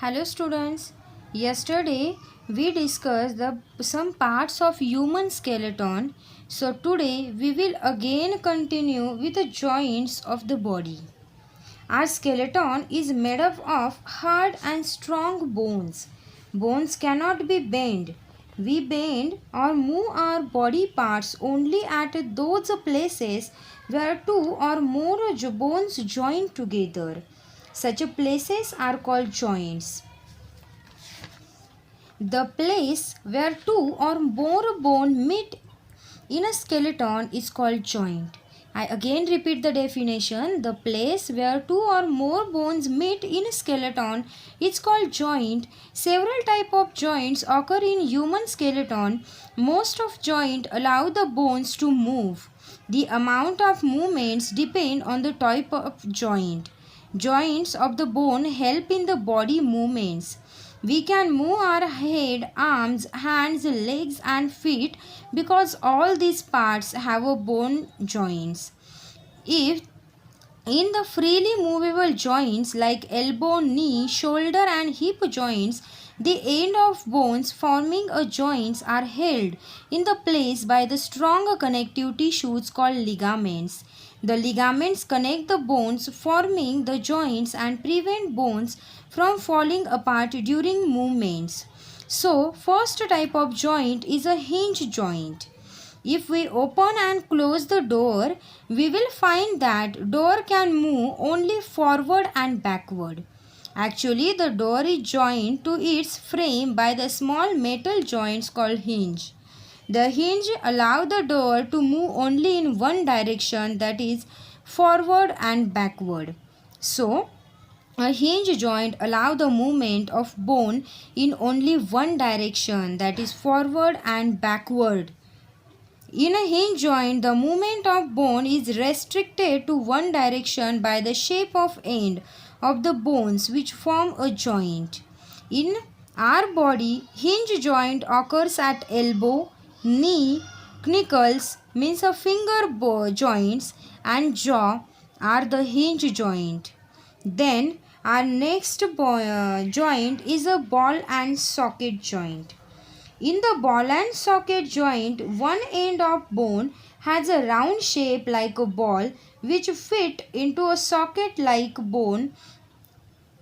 Hello students. Yesterday we discussed some parts of human skeleton. So today we will again continue with the joints of the body. Our skeleton is made up of hard and strong bones. Bones cannot be bent. We bend or move our body parts only at those places where two or more bones join together. Such places are called joints. The place where two or more bone meet in a skeleton is called joint. I again repeat the definition. The place where two or more bones meet in a skeleton is called joint. Several types of joints occur in human skeleton. Most of joints allow the bones to move. The amount of movements depend on the type of joint. Joints of the bone help in the body movements. We can move our head, arms, hands, legs and feet because all these parts have a bone joints. If in the freely movable joints like elbow, knee, shoulder and hip joints, the end of bones forming a joints are held in the place by the strong connective tissues called ligaments. The ligaments connect the bones forming the joints and prevent bones from falling apart during movements. So, first type of joint is a hinge joint. If we open and close the door, we will find that door can move only forward and backward. Actually, the door is joined to its frame by the small metal joints called hinge. The hinge allows the door to move only in one direction, that is forward and backward. So, a hinge joint allows the movement of bone in only one direction, that is forward and backward. In a hinge joint, the movement of bone is restricted to one direction by the shape of end of the bones which form a joint. In our body, hinge joint occurs at elbow, knee, knuckles means a finger joints and jaw are the hinge joint. Then our next joint is a ball and socket joint. In the ball and socket joint, one end of bone has a round shape like a ball which fit into a socket like bone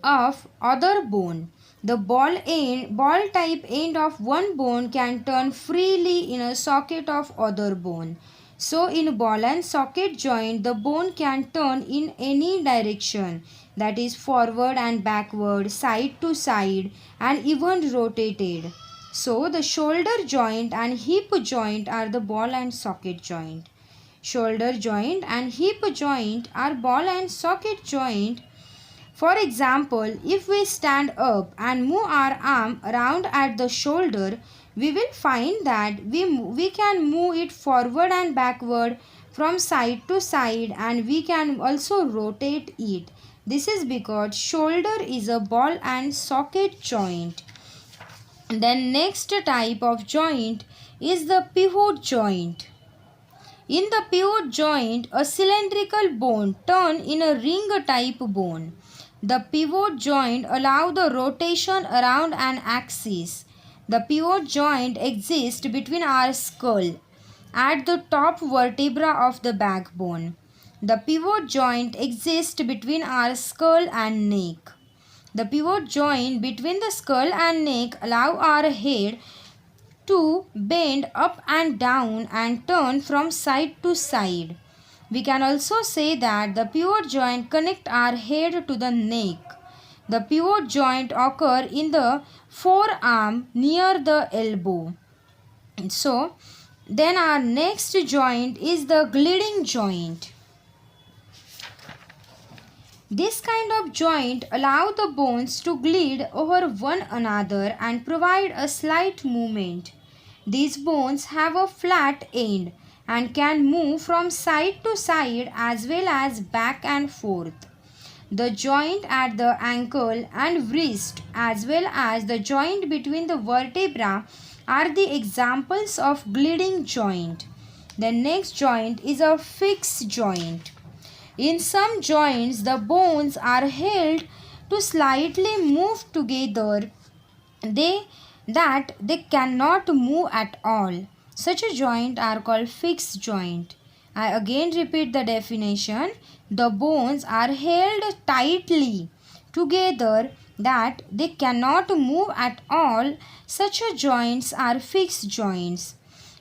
of other bone. The ball type end of one bone can turn freely in a socket of other bone. So in ball and socket joint, the bone can turn in any direction, that is forward and backward, side to side and even rotated. So the shoulder joint and hip joint are the ball and socket joint. Shoulder joint and hip joint are ball and socket joint. For example, if we stand up and move our arm around at the shoulder, we will find that we can move it forward and backward from side to side and we can also rotate it. This is because shoulder is a ball and socket joint. Then next type of joint is the pivot joint. In the pivot joint, a cylindrical bone turns in a ring type bone. The pivot joint allows the rotation around an axis. The pivot joint exists between our skull at the top vertebra of the backbone. The pivot joint exists between our skull and neck. The pivot joint between the skull and neck allow our head to bend up and down and turn from side to side. We can also say that the pivot joint connect our head to the neck. The pivot joint occur in the forearm near the elbow. So, then our next joint is the gliding joint. This kind of joint allows the bones to glide over one another and provide a slight movement. These bones have a flat end and can move from side to side as well as back and forth. The joint at the ankle and wrist as well as the joint between the vertebra are the examples of gliding joint. The next joint is a fixed joint. In some joints, the bones are held to slightly move together that they cannot move at all. Such a joint are called fixed joint. I again repeat the definition. The bones are held tightly together that they cannot move at all. Such a joints are fixed joints.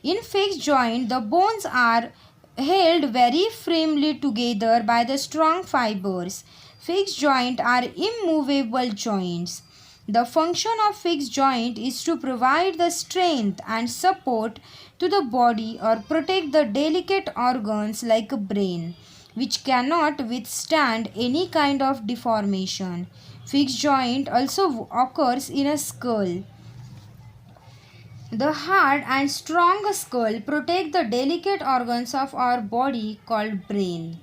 In fixed joint, the bones are held very firmly together by the strong fibers. Fixed joints are immovable joints. The function of fixed joint is to provide the strength and support to the body or protect the delicate organs like a brain, which cannot withstand any kind of deformation. Fixed joint also occurs in a skull. The hard and strong skull protect the delicate organs of our body called brain.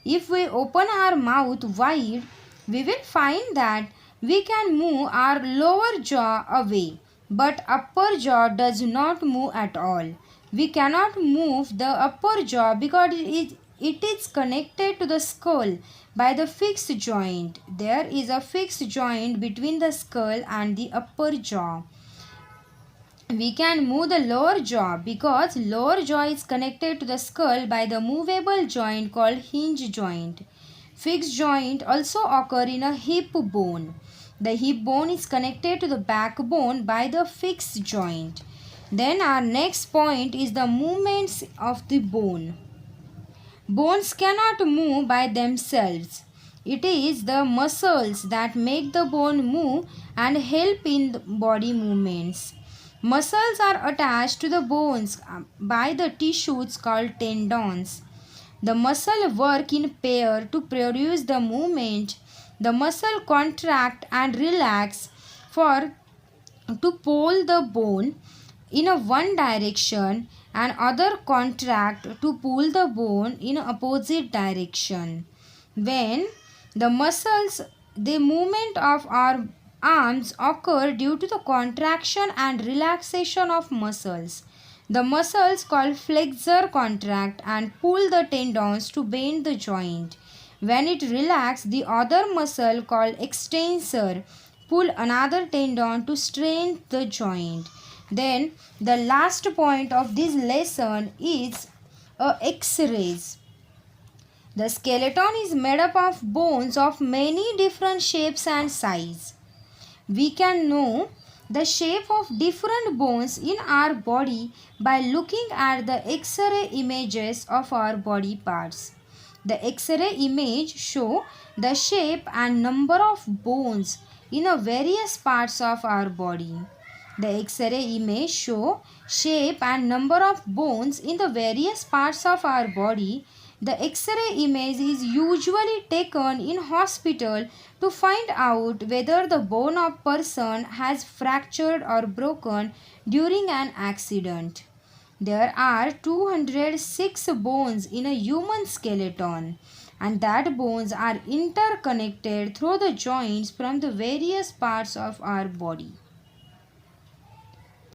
If we open our mouth wide, we will find that we can move our lower jaw away, but upper jaw does not move at all. We cannot move the upper jaw because it is connected to the skull by the fixed joint. There is a fixed joint between the skull and the upper jaw. We can move the lower jaw because lower jaw is connected to the skull by the movable joint called hinge joint. Fixed joint also occur in a hip bone. The hip bone is connected to the backbone by the fixed joint. Then our next point is the movements of the bone. Bones cannot move by themselves. It is the muscles that make the bone move and help in the body movements. Muscles are attached to the bones by the tissues called tendons. The muscle work in pair to produce the movement. The muscle contract and relax to pull the bone in a one direction and other contract to pull the bone in opposite direction. When the movement of our arms occur due to the contraction and relaxation of muscles. The muscles called flexor contract and pull the tendons to bend the joint. When it relaxes, the other muscle called extensor pull another tendon to strengthen the joint. Then the last point of this lesson is X-rays. The skeleton is made up of bones of many different shapes and size. We can know the shape of different bones in our body by looking at the X-ray images of our body parts. The X-ray image show the shape and number of bones in various parts of our body. The X-ray image show shape and number of bones in the various parts of our body. The X-ray image is usually taken in hospital to find out whether the bone of person has fractured or broken during an accident. There are 206 bones in a human skeleton, and that bones are interconnected through the joints from the various parts of our body.